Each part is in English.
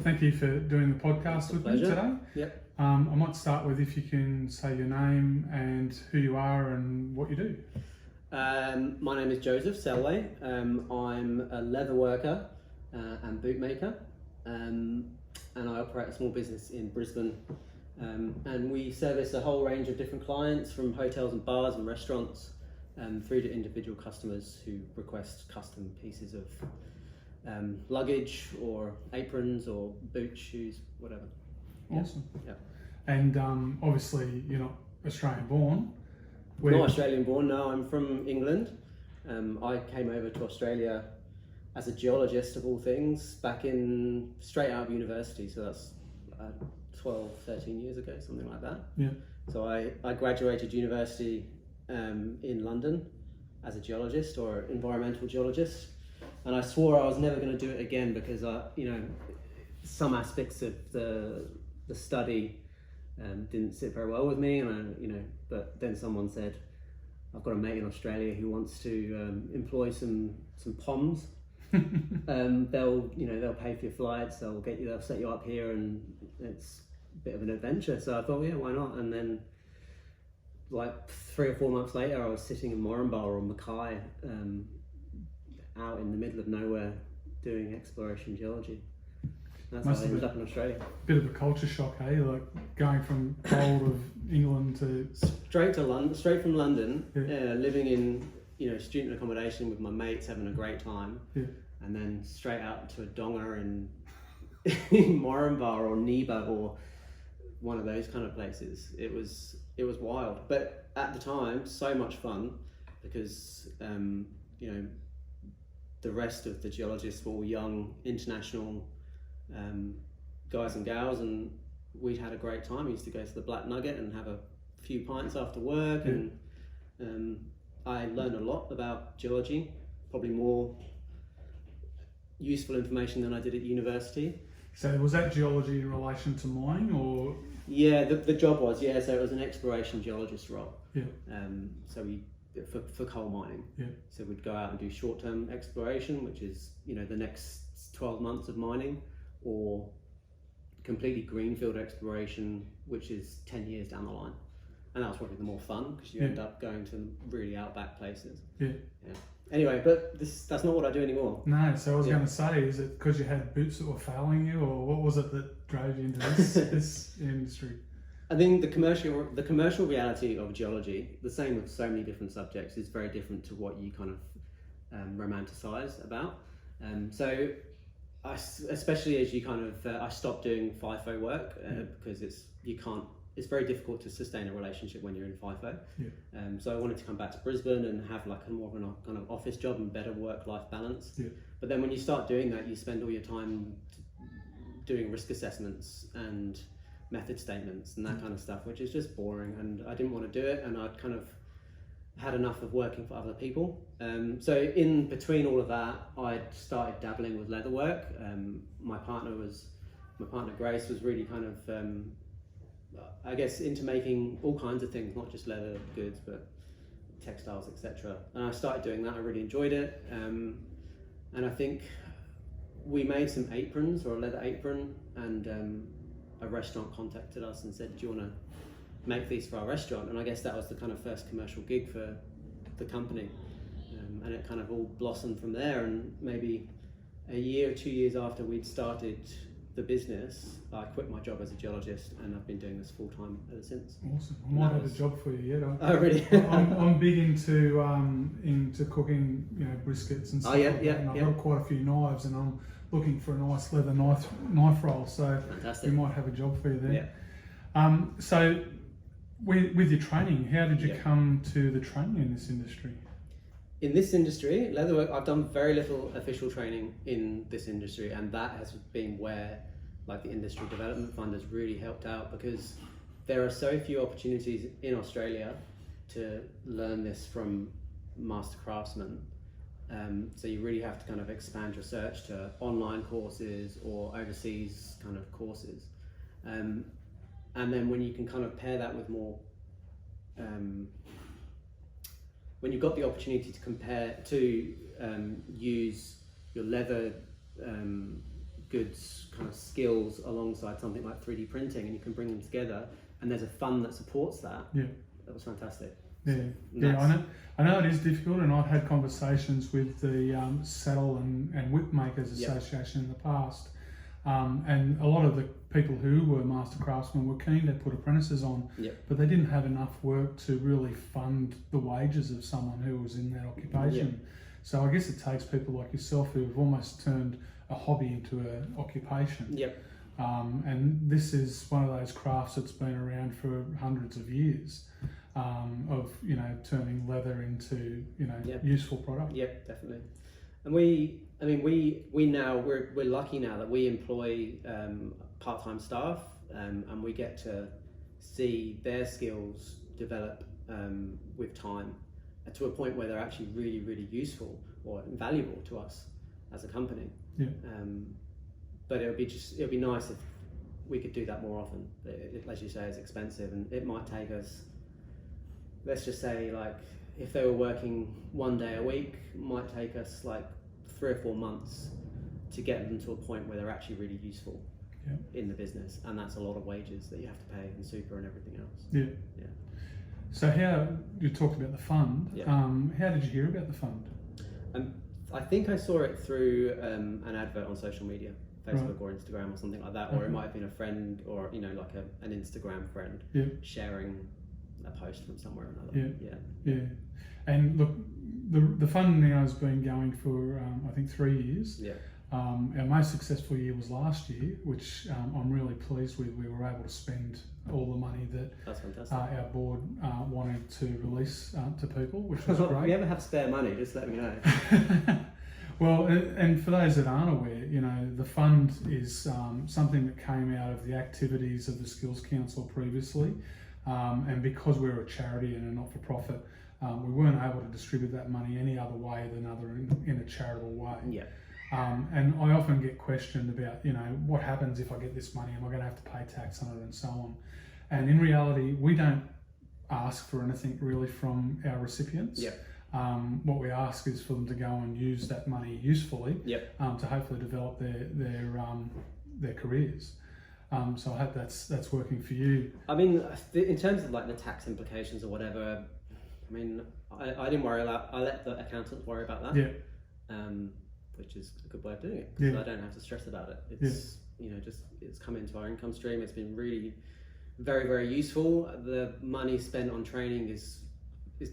thank you for doing the podcast with me today. Yep. I might start with if you can say your name and who you are and what you do. My name is Josef Selway. I'm a leather worker and boot maker, and I operate a small business in Brisbane. And we service a whole range of different clients, from hotels and bars and restaurants through to individual customers who request custom pieces of luggage or aprons or boots, shoes, whatever. Awesome. Yeah. And obviously you're not Australian born. Not Australian born, no, I'm from England. I came over to Australia as a geologist of all things straight out of university, so that's 12, 13 years ago, something like that. Yeah. So I graduated university in London as a geologist or environmental geologist, and I swore I was never going to do it again because some aspects of the study didn't sit very well with me, and but then someone said, I've got a mate in Australia who wants to employ some POMs. They'll pay for your flights, they'll set you up here, and it's a bit of an adventure. So I thought, yeah, why not? And then like 3 or 4 months later, I was sitting in Moranbah or Mackay, out in the middle of nowhere doing exploration geology. That's how I ended up in Australia. Bit of a culture shock, eh? Like going from cold of England to straight from London, living in student accommodation with my mates, having a great time, and then straight out to a donga in Moranbah or Neba or one of those kind of places. It was wild, but at the time so much fun because the rest of the geologists were all young international guys and gals, and we'd had a great time. We used to go to the Black Nugget and have a few pints after work, and I learned a lot about geology, probably more useful information than I did at university. So was that geology in relation to mining, or? Yeah, the job was, so it was an exploration geologist role. Yeah. So we for coal mining. Yeah. So we'd go out and do short-term exploration, which is the next 12 months of mining, or completely greenfield exploration, which is 10 years down the line. And that was probably the more fun because you end up going to really outback places. Yeah. Anyway, but that's not what I do anymore. No, so I was going to say, is it because you had boots that were failing you, or what was it that drove you into this industry? I think the commercial reality of geology, the same with so many different subjects, is very different to what you kind of romanticize about. So especially as you I stopped doing FIFO work because it's very difficult to sustain a relationship when you're in FIFO. Yeah. So I wanted to come back to Brisbane and have like a more of a kind of office job and better work-life balance. Yeah. But then when you start doing that, you spend all your time doing risk assessments and method statements and that kind of stuff, which is just boring, and I didn't want to do it, and I'd kind of had enough of working for other people. So in between all of that, I started dabbling with leather work. My partner Grace was really kind of, I guess, into making all kinds of things, not just leather goods, but textiles, etc. And I started doing that. I really enjoyed it. And I think we made some aprons, or a leather apron, and a restaurant contacted us and said, do you want to make these for our restaurant? And I guess that was the kind of first commercial gig for the company. And it kind of all blossomed from there. And maybe a year or 2 years after we'd started the business, I quit my job as a geologist, and I've been doing this full time ever since. Awesome. I might have a job for you yet. Oh, really? I'm big into cooking, briskets and stuff. Oh, yeah, like yeah. And I've got quite a few knives, and I'm looking for a nice leather knife roll. So fantastic. We might have a job for you there. Yeah. So with your training, how did you come to the training in this industry? In this industry, leatherwork, I've done very little official training in this industry, and that has been where like the Industry Development Fund has really helped out, because there are so few opportunities in Australia to learn this from master craftsmen. So you really have to kind of expand your search to online courses or overseas kind of courses. And then when you can kind of pair that with more, when you've got the opportunity to use your leather goods kind of skills alongside something like 3D printing, and you can bring them together, and there's a fund that supports that. Yeah. That was fantastic. Yeah, yeah, I know it is difficult, and I've had conversations with the Saddle and Whip Makers Association in the past, and a lot of the people who were master craftsmen were keen to put apprentices on, but they didn't have enough work to really fund the wages of someone who was in that occupation. So I guess it takes people like yourself who have almost turned a hobby into an occupation. And this is one of those crafts that's been around for hundreds of years. Of turning leather into useful product. Yep, definitely. And we're lucky now that we employ part-time staff, and we get to see their skills develop with time to a point where they're actually really, really useful or valuable to us as a company. But it would be nice if we could do that more often. As you say, it's expensive, and it might take us, let's just say, like, if they were working 1 day a week, it might take us like 3 or 4 months to get them to a point where they're actually really useful in the business, and that's a lot of wages that you have to pay and super and everything else. So how you talked about the fund? How did you hear about the fund? I think I saw it through an advert on social media, Facebook or Instagram or something like that, or it might have been a friend, or like an Instagram friend sharing a post from somewhere or another. And look, the fund now has been going for I think 3 years. Our most successful year was last year, which I'm really pleased with. We were able to spend all the money that our board wanted to release to people, which was great. If you ever have spare money, just let me know. Well, and for those that aren't aware, the fund is something that came out of the activities of the Skills Council previously. And because we're a charity and a not-for-profit, we weren't able to distribute that money any other way than in a charitable way. And I often get questioned about, what happens if I get this money? Am I going to have to pay tax on it and so on? And in reality, we don't ask for anything really from our recipients. What we ask is for them to go and use that money usefully to hopefully develop their careers. So I hope that's working for you. I mean, in terms of like the tax implications or whatever, I mean, I didn't worry about. I let the accountants worry about that. Which is a good way of doing it, because I don't have to stress about it. It's it's come into our income stream. It's been really very, very useful. The money spent on training is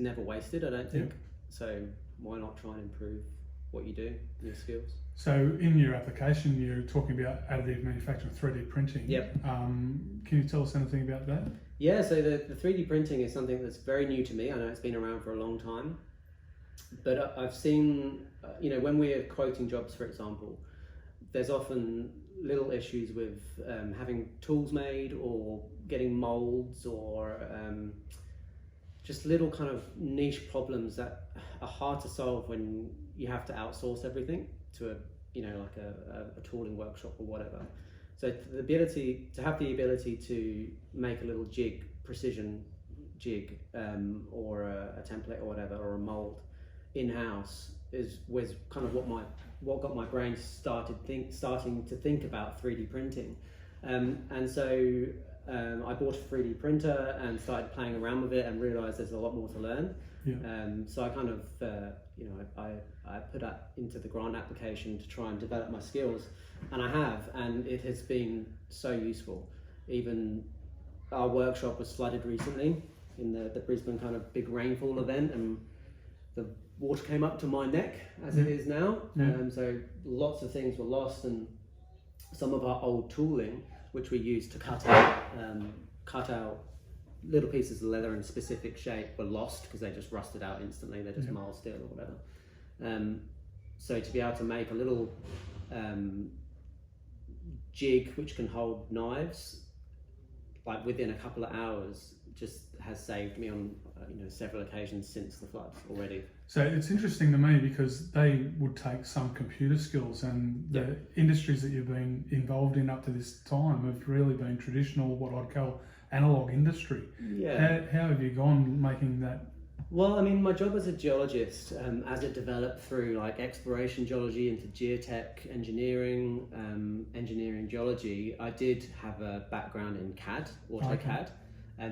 never wasted, I don't think. So why not try and improve what you do, your skills? So in your application, you're talking about additive manufacturing, 3D printing. Can you tell us anything about that? Yeah, so the 3D printing is something that's very new to me. I know it's been around for a long time, but I've seen, when we're quoting jobs, for example, there's often little issues with having tools made or getting molds, or just little kind of niche problems that are hard to solve when you have to outsource everything to a tooling workshop or whatever. So to have the ability to make a little precision jig, or a template or whatever, or a mold in-house was kind of what got my brain starting to think about 3D printing. And so I bought a 3D printer and started playing around with it, and realized there's a lot more to learn. So I kind of I put that into the grant application to try and develop my skills, and I have, and it has been so useful. Even our workshop was flooded recently in the Brisbane kind of big rainfall event, and the water came up to my neck as it is now. So lots of things were lost, and some of our old tooling, which we used to cut out little pieces of leather in a specific shape, were lost because they just rusted out instantly. They're just mild steel or whatever. So to be able to make a little jig which can hold knives, like within a couple of hours, just has saved me on several occasions since the floods already. So it's interesting to me, because they would take some computer skills, and the industries that you've been involved in up to this time have really been traditional, what I'd call analog industry. How have you gone making that Well, I mean, my job as a geologist, as it developed through like exploration geology into geotech engineering, engineering geology, I did have a background in CAD, AutoCAD,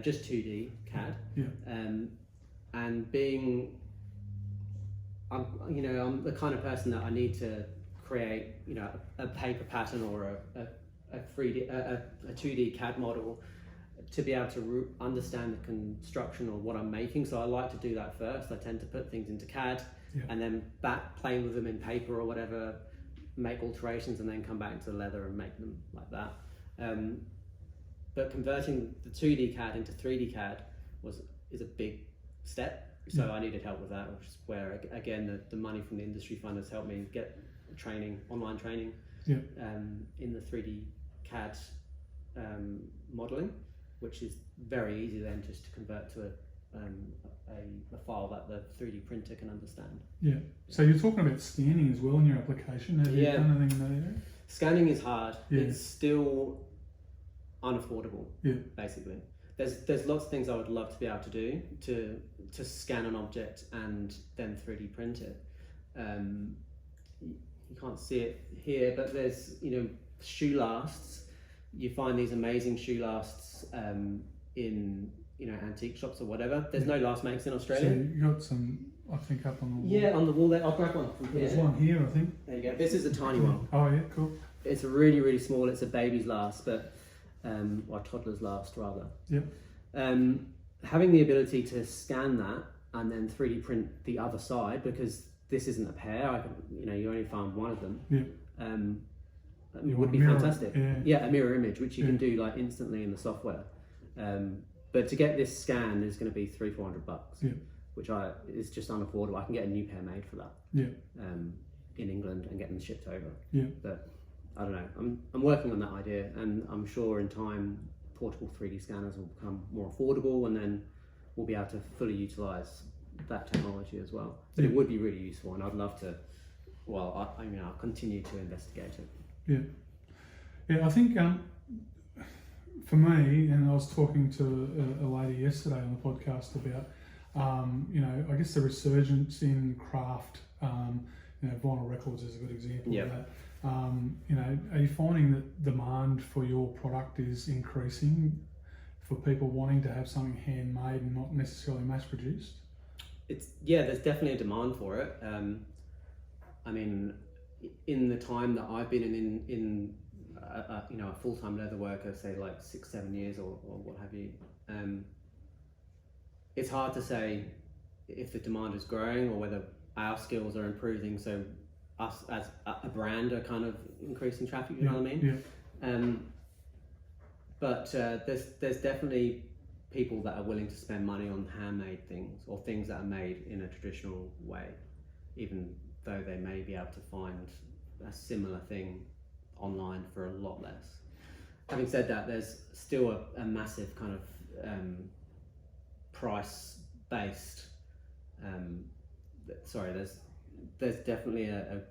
just 2D CAD. Yeah. And being, I'm the kind of person that I need to create, a paper pattern or a 2D CAD model to be able to understand the construction or what I'm making. So I like to do that first. I tend to put things into CAD and then play with them in paper or whatever, make alterations and then come back into leather and make them like that. But converting the 2D CAD into 3D CAD is a big step. So I needed help with that, which is where, again, the money from the industry fund has helped me get online training in the 3D CAD modelling, which is very easy then just to convert to a file that the 3D printer can understand. Yeah. So you're talking about scanning as well in your application. Have you done anything in that area? Scanning is hard. Yeah. It's still unaffordable. Yeah. Basically, there's lots of things I would love to be able to do to scan an object and then 3D print it. You can't see it here, but there's shoe lasts. You find these amazing shoe lasts in antique shops or whatever. There's no last makes in Australia. So you got some, I think, up on the wall. Yeah, on the wall there. I'll grab one from here. There's one here, I think. There you go. This is a tiny one. Oh yeah, cool. It's really, really small. It's a baby's last, but or toddler's last rather. Yep. Having the ability to scan that and then 3D print the other side, because this isn't a pair. You only found one of them. Yeah. Would be fantastic. Yeah. A mirror image, which you can do like instantly in the software. But to get this scan is going to be $300-400, which is just unaffordable. I can get a new pair made for that. Yeah. In England and get them shipped over. Yeah. But I don't know. I'm working on that idea, and I'm sure in time portable 3D scanners will become more affordable, and then we'll be able to fully utilise that technology as well. But it would be really useful, and I'd love to. Well, I'll continue to investigate it. Yeah. I think for me, and I was talking to a lady yesterday on the podcast about, I guess the resurgence in craft. Vinyl records is a good example of that. Are you finding that demand for your product is increasing for people wanting to have something handmade and not necessarily mass produced? There's definitely a demand for it. I mean, in the time that I've been in a full-time leather worker, say like 6-7 years or what have you, it's hard to say if the demand is growing or whether our skills are improving, so us as a brand are kind of increasing traffic, you know what I mean? Yeah. But there's definitely people that are willing to spend money on handmade things or things that are made in a traditional way, even though they may be able to find a similar thing online for a lot less. Having said that, there's still a massive kind of price-based there's definitely a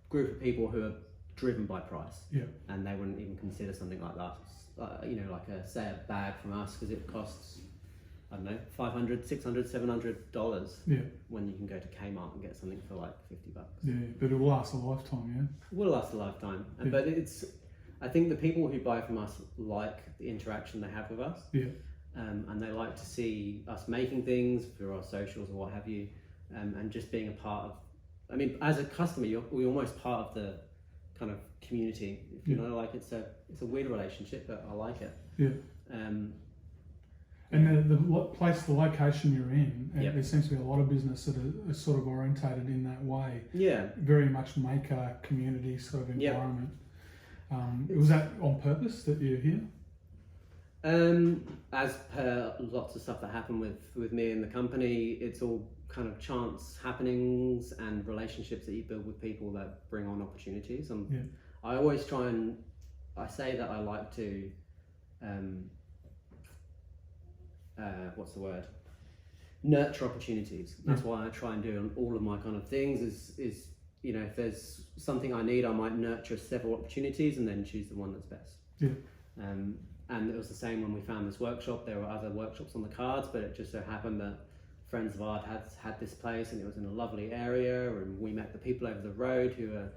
group of people who are driven by price, and they wouldn't even consider something like that. Like a bag from us, because it costs, I don't know, $500, $600, $700 when you can go to Kmart and get something for like $50. Yeah, but it will last a lifetime. It will last a lifetime, but I think the people who buy from us like the interaction they have with us. And they like to see us making things through our socials or what have you, and just being a part of. I mean, as a customer, we're almost part of the kind of community. Like it's a weird relationship, but I like it. And the location you're in, there seems to be a lot of business that are sort of orientated in that way. Very much maker community sort of environment. Was that on purpose that you're here? As per lots of stuff that happened with me and the company, it's all kind of chance happenings and relationships that you build with people that bring on opportunities. I always I say that I like to, nurture opportunities. That's why I try and do on all of my kind of things is if there's something I need, I might nurture several opportunities and then choose the one that's best. and it was the same when we found this workshop. There were other workshops on the cards, but it just so happened that friends of ours had this place, and it was in a lovely area, and we met the people over the road who are,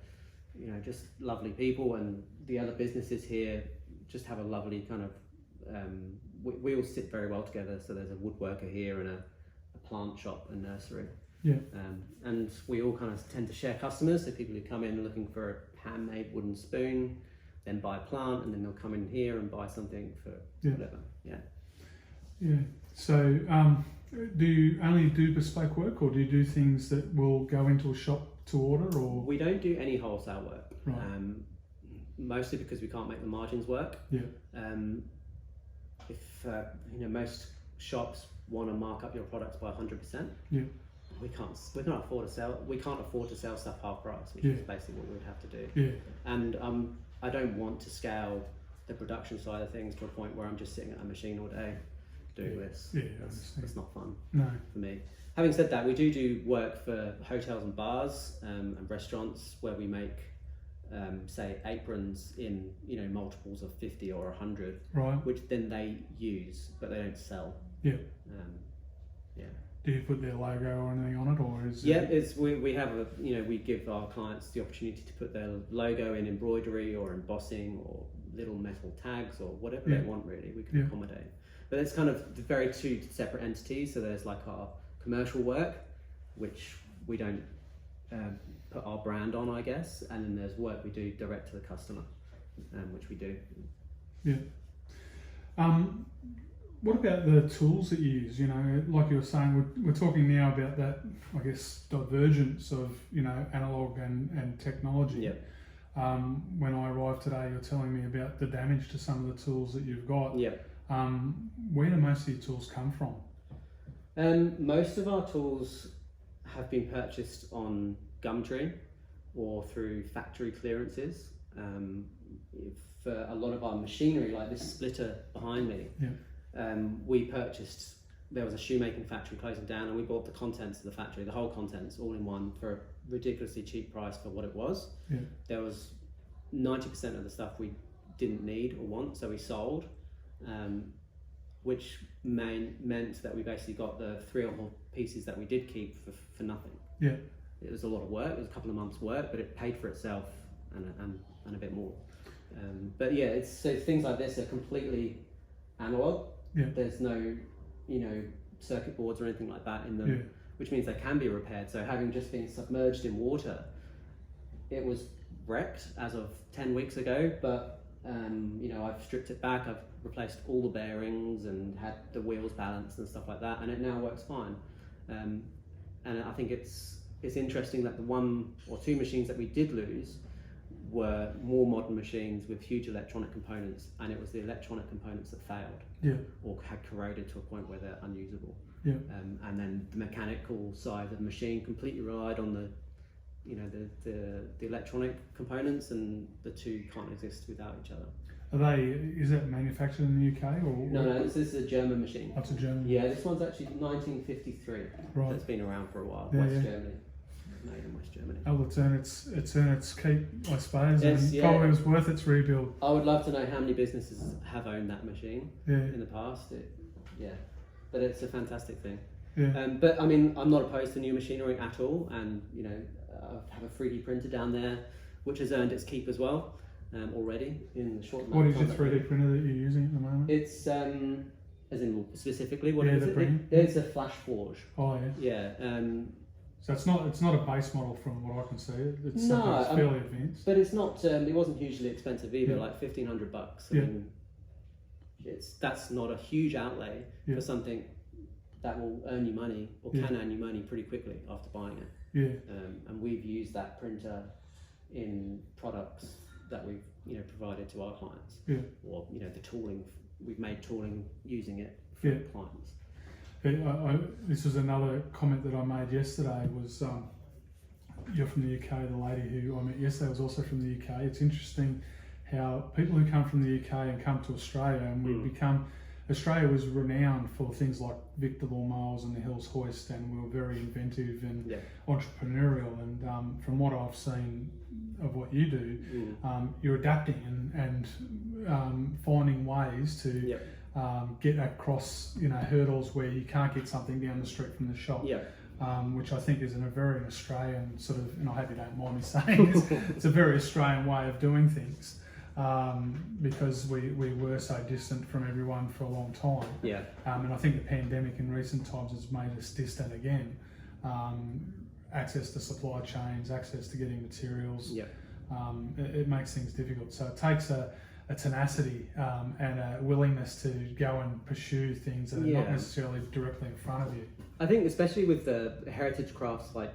you know, just lovely people, and the other businesses here just have a lovely kind of, we all sit very well together. So there's a woodworker here and a plant shop and nursery. Yeah. And we all kind of tend to share customers. So people who come in looking for a handmade wooden spoon, then buy a plant, and then they'll come in here and buy something for whatever. Yeah. Yeah. So do you only do bespoke work, or do you do things that will go into a shop to order? Or we don't do any wholesale work. Right. Mostly because we can't make the margins work. Yeah. If you know, most shops want to mark up your products by 100%. Yeah. We can't afford to sell. We can't afford to sell stuff half price, which Yeah. is basically what we'd have to do. Yeah. And I don't want to scale the production side of things to a point where I'm just sitting at a machine all day doing this. Yeah, That's not fun No. for me. Having said that, we do work for hotels and bars and restaurants where we make, say, aprons in, you know, multiples of 50 or 100, Right. which then they use, but they don't sell. Yeah. Yeah. Do you put their logo or anything on it, or is Yeah, it? we have a, you know, we give our clients the opportunity to put their logo in embroidery or embossing or little metal tags or whatever Yeah. they want, really. We can Yeah. accommodate. But it's kind of very two separate entities. So there's like our commercial work, which we don't put our brand on, I guess, and then there's work we do direct to the customer, which we do. Yeah. What about the tools that you use? You know, like you were saying, we're talking now about that, I guess, divergence of, you know, analog and technology. Yeah. When I arrived today, you're telling me about the damage to some of the tools that you've got. Yeah. Where do most of your tools come from? Most of our tools have been purchased on Gumtree or through factory clearances. For a lot of our machinery, like this splitter behind me, we purchased, there was a shoemaking factory closing down, and we bought the contents of the factory, the whole contents, all in one for a ridiculously cheap price for what it was. Yeah. There was 90% of the stuff we didn't need or want, so we sold, which meant that we basically got the 3 or 4 pieces that we did keep for nothing. Yeah. It was a lot of work, it was a couple of months' work, but it paid for itself and a bit more. But yeah, so things like this are completely analog. Yeah. There's no, you know, circuit boards or anything like that in them, Yeah. which means they can be repaired. So having just been submerged in water, it was wrecked as of 10 weeks ago, but you know, I've stripped it back, I've replaced all the bearings and had the wheels balanced and stuff like that, and it now works fine. And I think it's interesting that the 1 or 2 machines that we did lose were more modern machines with huge electronic components, and it was the electronic components that failed. Yeah. Or had corroded to a point where they're unusable. Yeah. And then the mechanical side of the machine completely relied on the, you know, the electronic components, and the two can't exist without each other. Is that manufactured in the UK or? No, this is a German machine. That's a German. Yeah, this one's actually 1953. Right. So it's been around for a while. Yeah, West yeah. Germany. Made in West Germany. Oh, it's earned its keep, I suppose, Yes, and yeah. probably was worth its rebuild. I would love to know how many businesses have owned that machine Yeah. in the past. But it's a fantastic thing. Yeah. But I mean, I'm not opposed to new machinery at all, and you know, I have a 3D printer down there, which has earned its keep as well already in the short amount What of is time. your 3D printer that you're using at the moment? It's as in specifically what Yeah, is the it? printing. It's a Flash Forge. Oh yeah. Yeah. So it's not a base model from what I can see. It's No, something that's fairly advanced. But it's not. It wasn't hugely expensive either. Yeah. Like $1,500. I Yeah. mean, that's not a huge outlay Yeah. for something that will earn you money or Yeah. can earn you money pretty quickly after buying it. Yeah. And we've used that printer in products that we've provided to our clients. Yeah. Or the tooling, we've made tooling using it for Yeah. clients. This was another comment that I made yesterday was you're from the UK, the lady who I met yesterday was also from the UK. It's interesting how people who come from the UK and come to Australia and we become Australia was renowned for things like Victor Miles and the Hills Hoist, and we were very inventive and entrepreneurial. And from what I've seen of what you do, you're adapting and finding ways to get across, hurdles where you can't get something down the street from the shop. Which I think is a very Australian sort of, and I hope you don't mind me saying, it's a very Australian way of doing things, because we were so distant from everyone for a long time. And I think the pandemic in recent times has made us distant again. Access to supply chains, access to getting materials, it makes things difficult. So it takes a tenacity and a willingness to go and pursue things that are not necessarily directly in front of you. I think especially with the heritage crafts like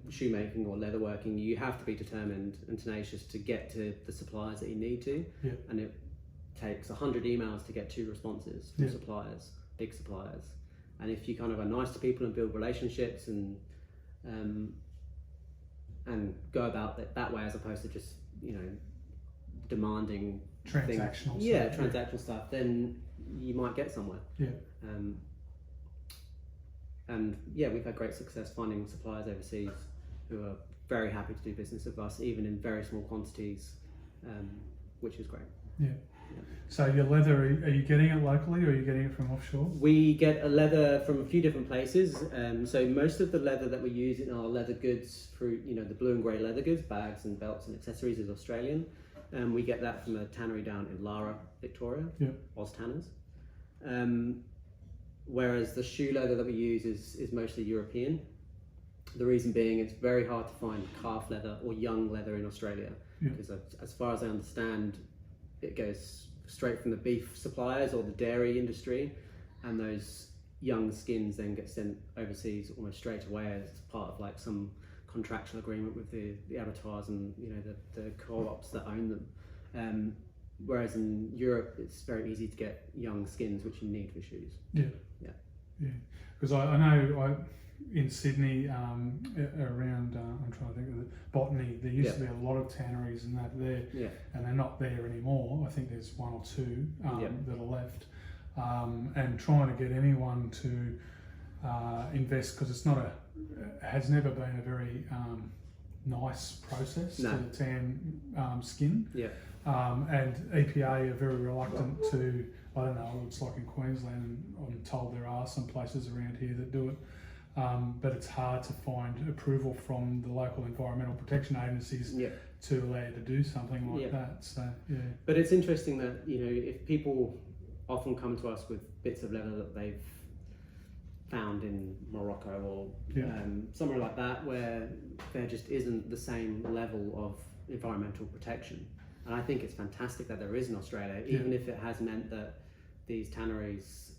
shoemaking or leatherworking, you have to be determined and tenacious to get to the suppliers that you need to. And it takes 100 emails to get 2 responses from suppliers, big suppliers. And if you kind of are nice to people and build relationships and go about it that way, as opposed to just demanding transactional stuff. Transactional stuff, then you might get somewhere. And we've had great success finding suppliers overseas who are very happy to do business with us, even in very small quantities, which is great. So your leather, are you getting it locally or are you getting it from offshore? We get a leather from a few different places. So most of the leather that we use in our leather goods, through the blue and grey leather goods, bags and belts and accessories, is Australian. We get that from a tannery down in Lara, Victoria, Oz Tanners. Whereas the shoe leather that we use is mostly European. The reason being, it's very hard to find calf leather or young leather in Australia, because as far as I understand, it goes straight from the beef suppliers or the dairy industry, and those young skins then get sent overseas almost straight away as part of like some contractual agreement with the abattoirs and the co-ops that own them. Whereas in Europe, it's very easy to get young skins, which you need for shoes. Because I know in Sydney, around I'm trying to think of the Botany, there used to be a lot of tanneries and that there, and they're not there anymore. I think there's 1 or 2 that are left, and trying to get anyone to invest, because it has never been a very nice process to tan skin. And EPA are very reluctant to, I don't know what it's like in Queensland, and I'm told there are some places around here that do it, but it's hard to find approval from the local environmental protection agencies to allow you to do something like that. So But it's interesting that if people often come to us with bits of leather that they've found in Morocco or somewhere like that, where there just isn't the same level of environmental protection. And I think it's fantastic that there is in Australia, even if it has meant that these tanneries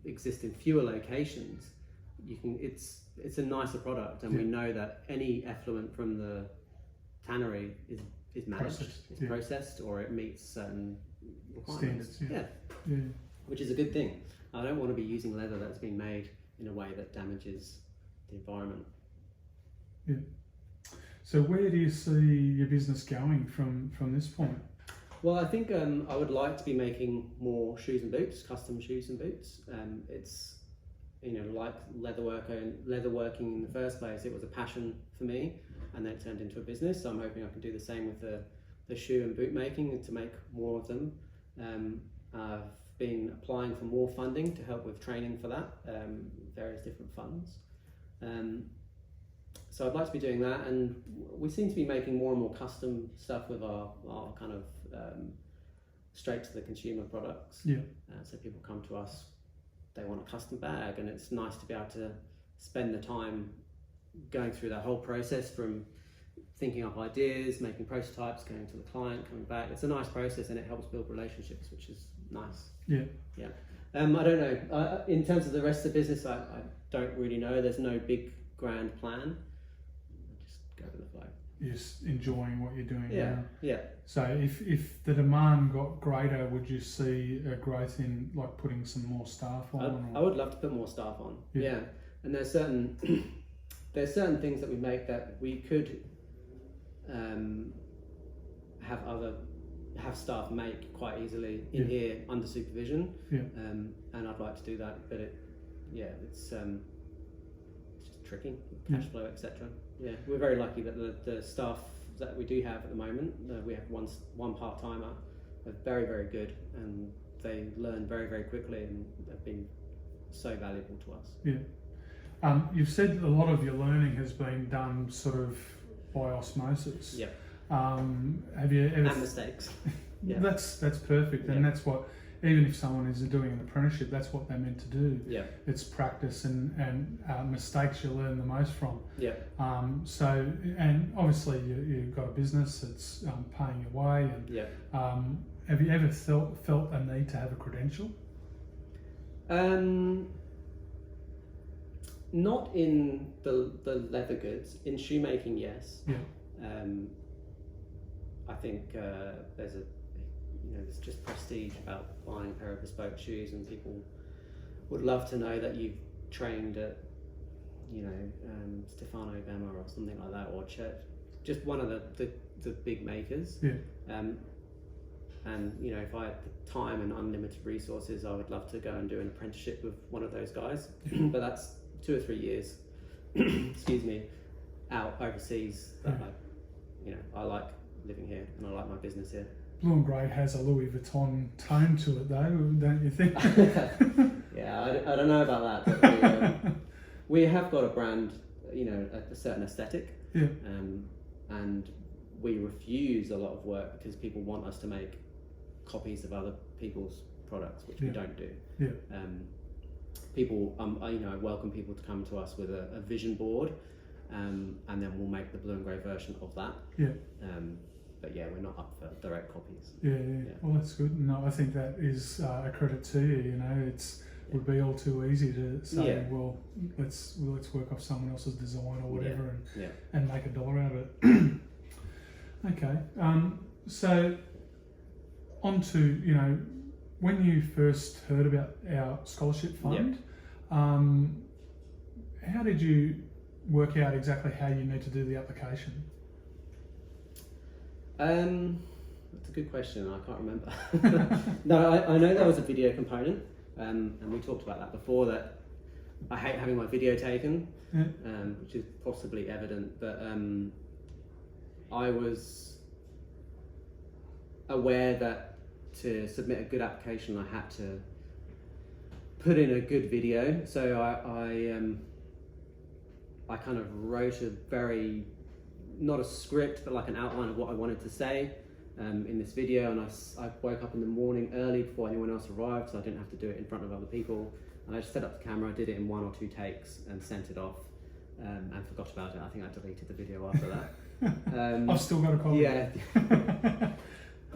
exist in fewer locations. It's a nicer product, and we know that any effluent from the tannery is managed, processed, or it meets certain requirements. Standards, which is a good thing. I don't want to be using leather that's been made in a way that damages the environment. So where do you see your business going from this point? Well, I think I would like to be making more shoes and boots, custom shoes and boots. It's like leatherworking in the first place. It was a passion for me, and then it turned into a business. So I'm hoping I can do the same with the shoe and boot making, and to make more of them. I've been applying for more funding to help with training for that, various different funds. So I'd like to be doing that, and we seem to be making more and more custom stuff with our kind of straight to the consumer products. So people come to us, they want a custom bag, and it's nice to be able to spend the time going through that whole process, from thinking up ideas, making prototypes, going to the client, coming back. It's a nice process, and it helps build relationships, which is nice. I don't know. In terms of the rest of the business, I don't really know. There's no big grand plan. I just go with the flow. You're just enjoying what you're doing now. So if the demand got greater, would you see a growth in like putting some more staff on? I would love to put more staff on. And there's certain things that we make that we could have other have staff make quite easily in here under supervision. And I'd like to do that, but it's just tricky, cash flow, etc. Yeah, we're very lucky that the staff that we do have at the moment, we have one part-timer, are very, very good, and they learn very, very quickly, and have been so valuable to us. You've said a lot of your learning has been done sort of by osmosis. Yep. Have you ever... And mistakes. Yeah. That's perfect, and that's what, even if someone is doing an apprenticeship, that's what they're meant to do. Yeah. It's practice and mistakes you learn the most from. Yeah. So, and obviously you've got a business that's paying your way. And have you ever felt a need to have a credential? Not in the leather goods. In shoemaking, yes. Yeah. I think there's just prestige about buying a pair of bespoke shoes, and people would love to know that you've trained at, Stefano Bema or something like that, or just one of the big makers. Yeah. And if I had the time and unlimited resources, I would love to go and do an apprenticeship with one of those guys. But that's 2 or 3 years, excuse me, out overseas. That I like living here, and I like my business here. Blue and grey has a Louis Vuitton tone to it, though, don't you think? Yeah, I don't know about that, but we have got a brand, a certain aesthetic. Yeah. And we refuse a lot of work because people want us to make copies of other people's products, which we don't do. Yeah. People, I welcome people to come to us with a vision board, and then we'll make the blue and grey version of that. Yeah. But we're not up for direct copies. Yeah. Well, that's good. No, I think that is a credit to you. Would be all too easy to say, well, let's work off someone else's design or whatever, and make $1 out of it. Okay. So on to when you first heard about our scholarship fund, how did you work out exactly how you need to do the application? That's a good question. I can't remember. No, I know there was a video component, and we talked about that before. That I hate having my video taken, which is possibly evident. But I was aware that to submit a good application, I had to put in a good video. So I kind of wrote a very, not a script, but like an outline of what I wanted to say in this video. And I woke up in the morning early before anyone else arrived, so I didn't have to do it in front of other people. And I just set up the camera, did it in 1 or 2 takes, and sent it off, and forgot about it. I think I deleted the video after that. I've still got a copy. Yeah.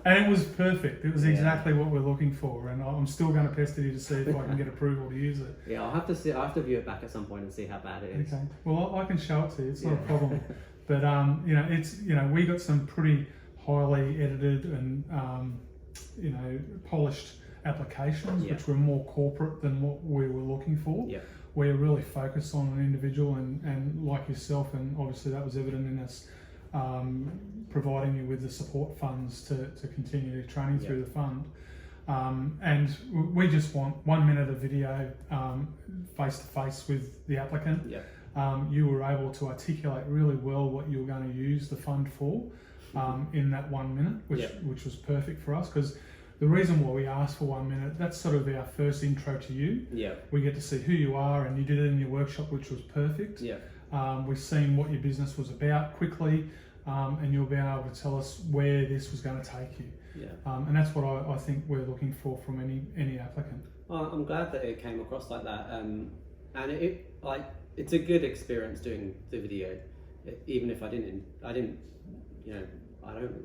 And it was perfect. It was exactly what we're looking for, and I'm still going to pester you to see if I can get approval to use it. Yeah, I have to view it back at some point and see how bad it is. Okay. Well, I can show it to you. It's not a problem. But it's we got some pretty highly edited and polished applications, which were more corporate than what we were looking for. Yeah. We're really focused on an individual, and like yourself, and obviously that was evident in us providing you with the support funds to continue training through the fund. And we just want 1 minute of video face to face with the applicant. You were able to articulate really well what you were going to use the fund for in that 1 minute, which was perfect for us, because the reason why we asked for 1 minute, that's sort of our first intro to you. We get to see who you are, and you did it in your workshop, which was perfect. We've seen what your business was about quickly, and you'll be able to tell us where this was going to take you. And that's what I think we're looking for from any applicant. Well, I'm glad that it came across like that, and it's a good experience doing the video, even if I don't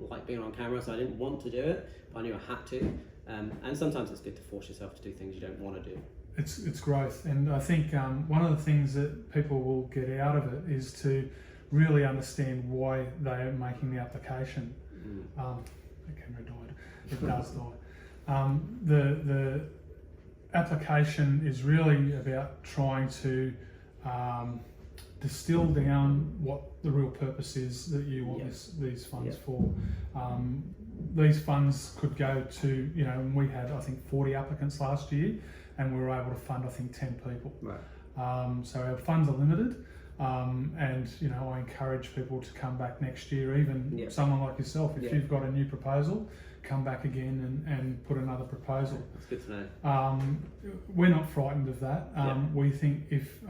like being on camera, so I didn't want to do it, but I knew I had to. And sometimes it's good to force yourself to do things you don't want to do. It's growth, and I think one of the things that people will get out of it is to really understand why they are making the application. The camera died. It does die. The application is really about trying to distill down what the real purpose is that you want these funds for. these funds could go to, you know, and we had, I think, 40 applicants last year, and we were able to fund, I think, 10 people. Right. So our funds are limited, and, you know, I encourage people to come back next year, even someone like yourself, if you've got a new proposal, come back again and put another proposal. That's good to know. We're not frightened of that. We think if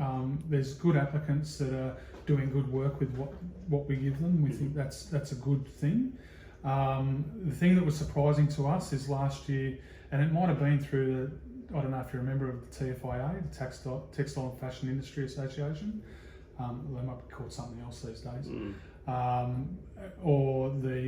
there's good applicants that are doing good work with what we give them, we think that's a good thing. The thing that was surprising to us is last year, and it might have been through I don't know if you're a member of the TFIA, the Textile and Fashion Industry Association. They might be called something else these days. Or the,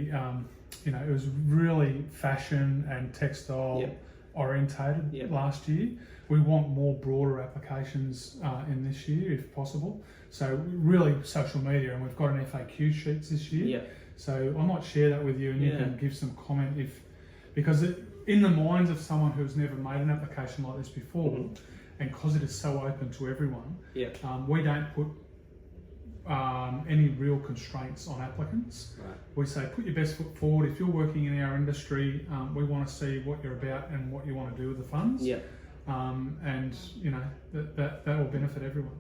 you know, it was really fashion and textile orientated last year. We want more broader applications in this year if possible. So really social media, and we've got an FAQ sheets this year. So I might share that with you, and you can give some comment because in the minds of someone who's never made an application like this before, and because it is so open to everyone, we don't put any real constraints on applicants. We say put your best foot forward. If you're working in our industry, we want to see what you're about and what you want to do with the funds. And you know that will benefit everyone.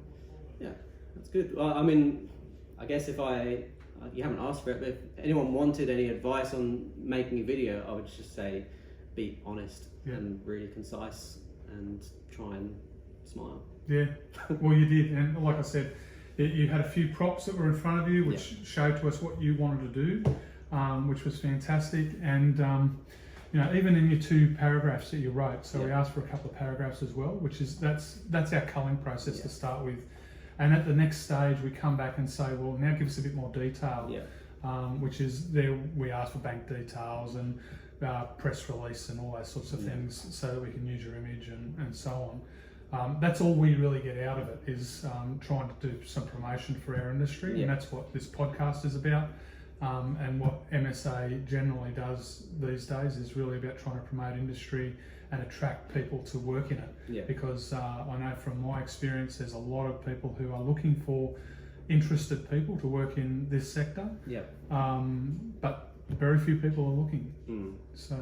Yeah, that's good. Well, I mean, I guess if you haven't asked for it, but if anyone wanted any advice on making a video, I would just say be honest and really concise and try and smile. Yeah, well you did, and like I said, you had a few props that were in front of you which showed to us what you wanted to do, which was fantastic. And you know, even in your 2 paragraphs that you wrote, so we asked for a couple of paragraphs as well, which is that's our culling process to start with. And at the next stage we come back and say, well, now give us a bit more detail, which is there we ask for bank details and press release and all those sorts of things, so that we can use your image and so on. That's all we really get out of it, is trying to do some promotion for our industry, and that's what this podcast is about. And what MSA generally does these days is really about trying to promote industry and attract people to work in it. Because I know from my experience, there's a lot of people who are looking for interested people to work in this sector. But very few people are looking. So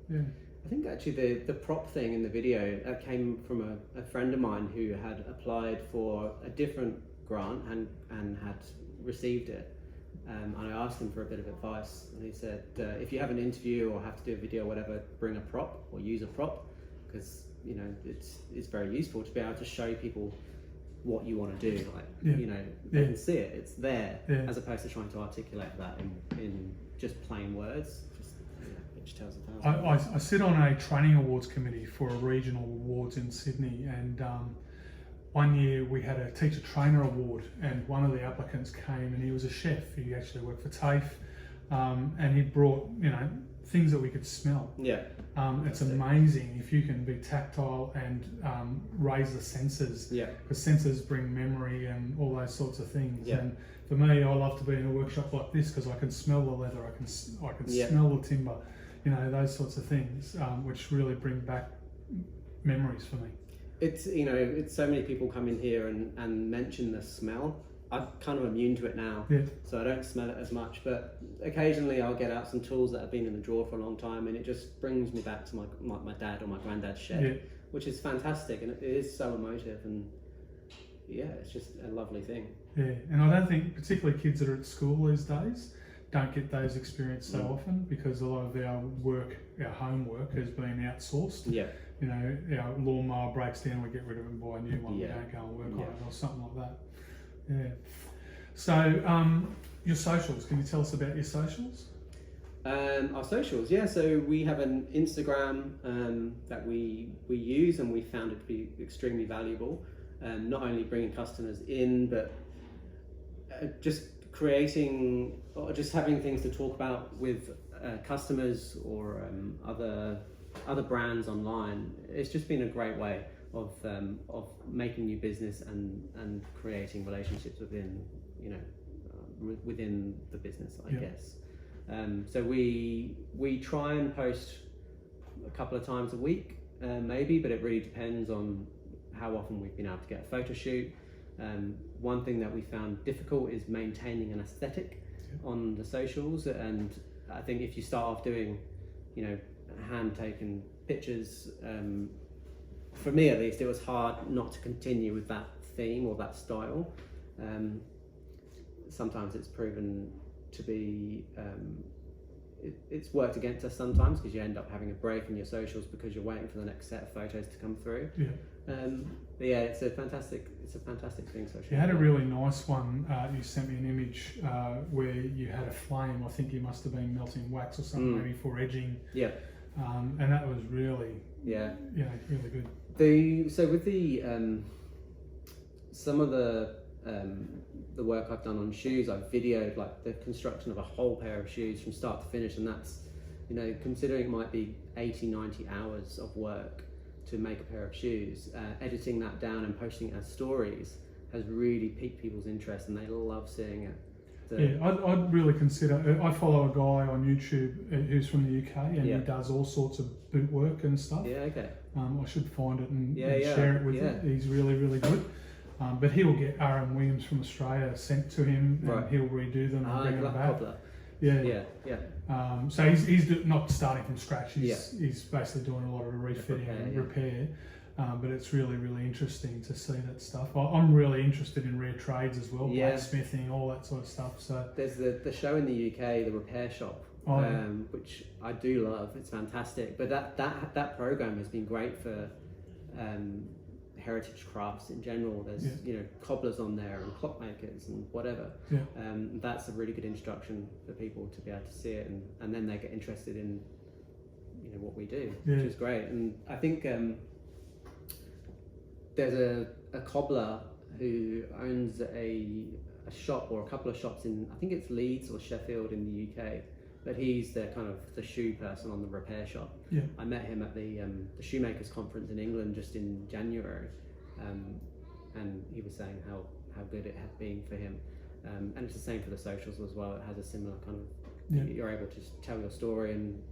I think actually the prop thing in the video came from a friend of mine who had applied for a different grant and had received it. And I asked him for a bit of advice, and he said, if you have an interview or have to do a video or whatever, bring a prop or use a prop, because you know it's very useful to be able to show people what you want to do. Like you know, they can see it; it's there, as opposed to trying to articulate that in just plain words. Just which tells a thousand. I sit on a training awards committee for a regional awards in Sydney, and one year we had a teacher trainer award, and one of the applicants came, and he was a chef. He actually worked for TAFE, and he brought, you know, things that we could smell. It's amazing if you can be tactile and raise the senses, because senses bring memory and all those sorts of things. And for me, I love to be in a workshop like this because I can smell the leather, I can smell the timber, you know, those sorts of things, which really bring back memories for me. It's, you know, it's so many people come in here and mention the smell. I'm kind of immune to it now, so I don't smell it as much, but occasionally I'll get out some tools that have been in the drawer for a long time, and it just brings me back to my dad or my granddad's shed, which is fantastic, and it is so emotive, and it's just a lovely thing. And I don't think particularly kids that are at school these days don't get those experiences so often, because a lot of our work, our homework, has been outsourced. You know, our lawnmower breaks down, we get rid of it and buy a new one. We don't go and work on it or something like that. So your socials, can you tell us about your socials? Our socials, so we have an Instagram that we use, and we found it to be extremely valuable, not only bringing customers in, but just creating or just having things to talk about with customers or other brands online. It's just been a great way of making new business and creating relationships within, you know, within the business, I guess. So we try and post a couple of times a week, maybe, but it really depends on how often we've been able to get a photo shoot. One thing that we found difficult is maintaining an aesthetic on the socials, and I think if you start off doing you know, hand taken pictures. For me at least, it was hard not to continue with that theme or that style. Sometimes it's proven to be, it's worked against us sometimes, because you end up having a break in your socials because you're waiting for the next set of photos to come through. Yeah. But yeah, it's a fantastic thing. Social You had a media. really nice one. You sent me an image where you had a flame. I think you must have been melting wax or something, maybe for edging. Yeah. And that was really, Yeah. really good. So with the some of the work I've done on shoes, I've videoed like the construction of a whole pair of shoes from start to finish, and that's, you know, considering it might be 80-90 hours of work to make a pair of shoes, editing that down and posting it as stories has really piqued people's interest, and they love seeing it. I'd really consider. I follow a guy on YouTube who's from the UK, and he does all sorts of boot work and stuff. Yeah, okay. I should find it and share it with you. He's really, really good. But he will get R.M. Williams from Australia sent to him, and he'll redo them and bring them back. Cobbler. Yeah. So he's not starting from scratch. Yeah. He's basically doing a lot of refitting and repair. But it's really, really interesting to see that stuff. I'm really interested in rare trades as well, blacksmithing, all that sort of stuff. So there's the show in the UK, the Repair Shop, which I do love. It's fantastic. But that program has been great for heritage crafts in general. There's you know, cobblers on there and clockmakers and whatever. That's a really good introduction for people to be able to see it, and then they get interested in, you know, what we do, which is great. And I think there's a cobbler who owns a shop or a couple of shops in, I think it's Leeds or Sheffield in the UK, but he's the kind of the shoe person on the Repair Shop. I met him at the Shoemakers Conference in England just in January, and he was saying how good it had been for him, and it's the same for the socials as well. It has a similar kind of, you're able to tell your story in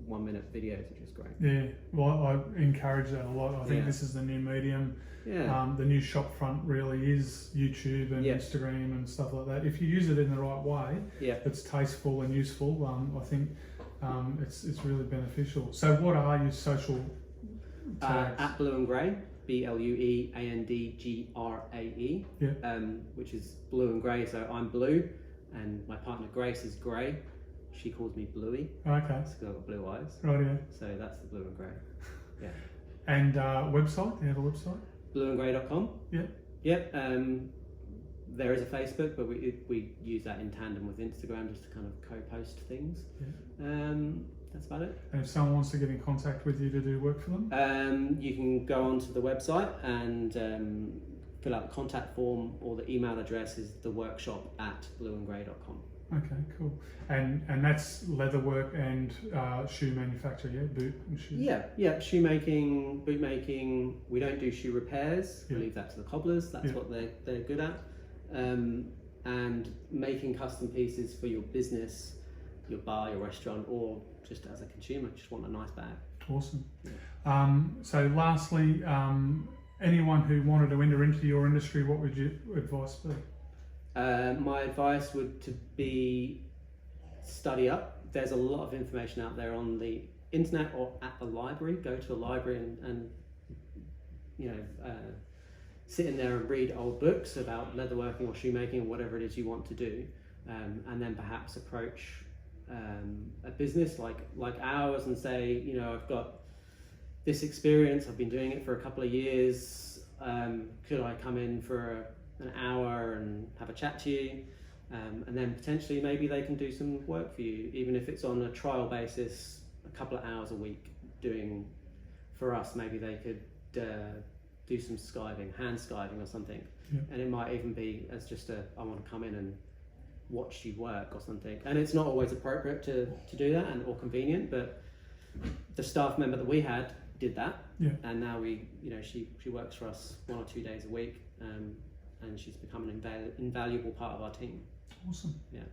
1 minute videos, which is great. Yeah, well, I encourage that a lot. I think this is the new medium. The new shop front really is YouTube and Instagram and stuff like that. If you use it in the right way, it's tasteful and useful. I think it's really beneficial. So what are your social tags? At Blue and Grey, BLUEANDGRAE, which is Blue and Grey. So I'm Blue, and my partner Grace is Grey. She calls me Bluey. Okay. Because I've got blue eyes. Right, yeah. So that's the Blue and Grey. Yeah. And website? Do you have a website? blueandgrey.com. Yeah. Yep. There is a Facebook, but we use that in tandem with Instagram just to kind of co-post things. That's about it. And if someone wants to get in contact with you to do work for them? You can go onto the website and fill out the contact form, or the email address is theworkshop@blueandgrey.com. Okay, cool. And that's leather work and shoe manufacture, boot and shoe. Yeah, shoemaking, boot making. We don't do shoe repairs. We leave that to the cobblers. That's what they're good at. And making custom pieces for your business, your bar, your restaurant, or just as a consumer, just want a nice bag. Awesome. So lastly, anyone who wanted to enter into your industry, what would your advice be? My advice would to be study up. There's a lot of information out there on the internet or at the library. Go to a library and sit in there and read old books about leatherworking or shoemaking or whatever it is you want to do, and then perhaps approach a business like ours and say, you know, I've got this experience, I've been doing it for a couple of years, could I come in for an hour and have a chat to you, and then potentially maybe they can do some work for you, even if it's on a trial basis, a couple of hours a week doing for us. Maybe they could do some skiving, hand skiving or something, and it might even be as just I want to come in and watch you work or something. And it's not always appropriate to do that or convenient, but the staff member that we had did that, and now she works for us 1 or 2 days a week, and she's become an invaluable part of our team. Awesome. Yeah.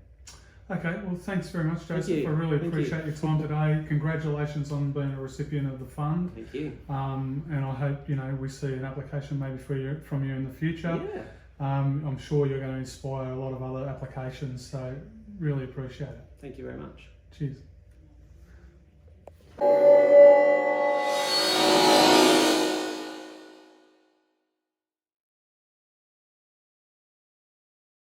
Okay, well, thanks very much, Joseph. I really appreciate your time today. Congratulations on being a recipient of the fund. Thank you. And I hope we see an application maybe from you in the future. Yeah. I'm sure you're going to inspire a lot of other applications. So really appreciate it. Thank you very much. Cheers. Bye.